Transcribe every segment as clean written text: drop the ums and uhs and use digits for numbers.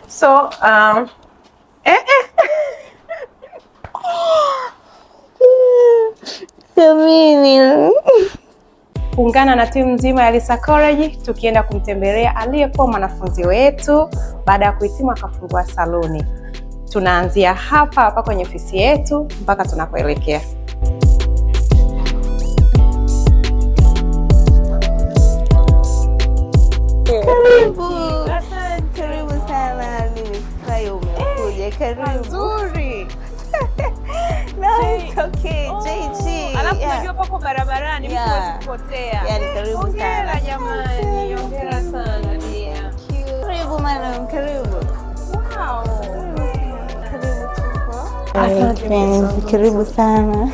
So ungana na timu nzima ya Lisa College tukienda kumtembelea aliyekuwa mwanafunzi wetu baada ya kuhitimu akafungua saluni. Tunaanzia hapa kwenye ofisi yetu mpaka tunapoelekea. Karibu. Asante. Karibu sana. Nimefurahi umekuja. Karibu. Nzuri. No, it's okay. JG. Alafu unajua papo barabarani mtu hawezi kupotea. Yaani karibu sana. Hongera jamani. Hongera sana dia. Karibu madam, karibu. Wow. Karibu tuko. Asante. Karibu sana. Wow.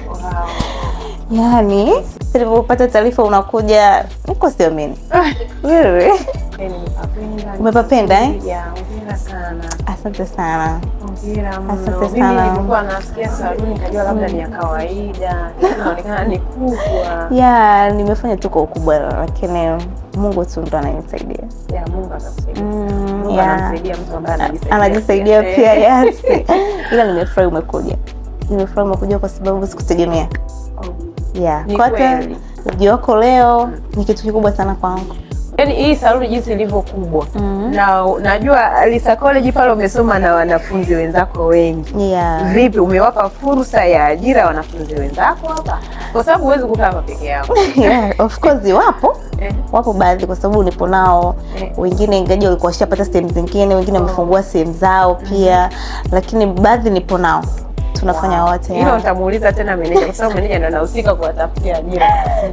Yaani, nilipopata taarifa unakuja, niko siamini. Wewe? Umepapenda eh? Yeah, hongera sana. Asante sana. Hongera mno. Asante sana. Mimi nilikuwa nasikia saluni nikajua labda ni ya kawaida. Inaonekana ni kubwa. Yeah, nimefanya tu kwa ukubwa lakini Mungu tu ndo ananisaidia. Yeah, Mungu atakusaidia. Mungu anamsaidia mtu ambaye anajisaidia. Anajisaidia pia yes. Ila nimefurahi umekuja. Nimefurahi umekuja kwa sababu sikutegemea. Yeah, kwa ujio wako leo ni kitu kikubwa sana kwangu. Yaani hii saluni jinsi ilivyo kubwa. Na najua Lisa College pale umesoma na wanafunzi wenzako wengi. Yeah. Vipi umewapa fursa ya ajira wanafunzi wenzako hapa? Kwa sababu huwezi kukaa hapa peke yako. Yeah, of course wapo baadhi kwa sababu nipo nao. Wengine ingaje walikuwa washapata sehemu zingine, wengine wamefungua sehemu zao pia, lakini baadhi nipo nao. Tunafanya wote. Hilo nitamuuliza tena meneja kwa sababu meneja ndo anahusika kuwatafutia ajira.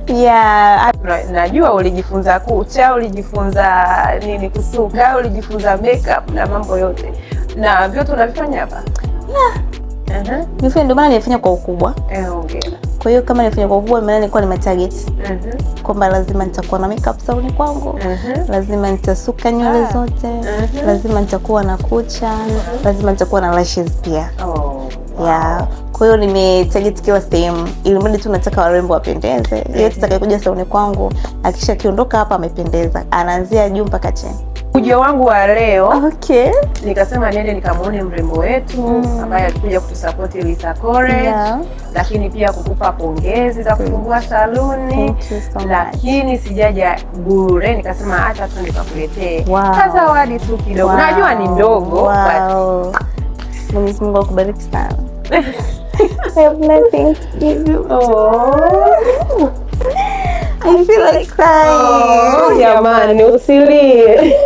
Yeah, najua ulijifunza kucha, ulijifunza nini kusuka, ulijifunza makeup na mambo yote. Na vyote unavifanya hapa? Yeah. Ndio maana nilifanya kwa ukubwa. Hongera. Kwa hiyo kama nilifanya kwa ukubwa maana nilikuwa nimetarget. Kwamba lazima nitakuwa na makeup saluni kwangu. Lazima nitasuka nywele zote. Lazima nitakuwa na kucha. Lazima nitakuwa na lashes pia. Yeah. Kwa hiyo nimetarget kila sehemu. Ili mradi tu nataka warembo wapendeze. Yeye tutakayekuja saluni kwangu akisha kiondoka hapa amependeza. Anaanzia juu mpaka chini. Ujio wangu wa leo, okay, nikasema niende nikamuone mrembo wetu ambaye alikuja kutusupport Lisa College, lakini pia kukupa pongezi za kufungua saluni. Lakini sijaja bure, nikasema acha tu nikakuletee zawadi tu kidogo. Najua ni ndogo, but Mwenyezi Mungu akubariki sana. I have nothing to give you. I feel like crying. Jamani, usilie.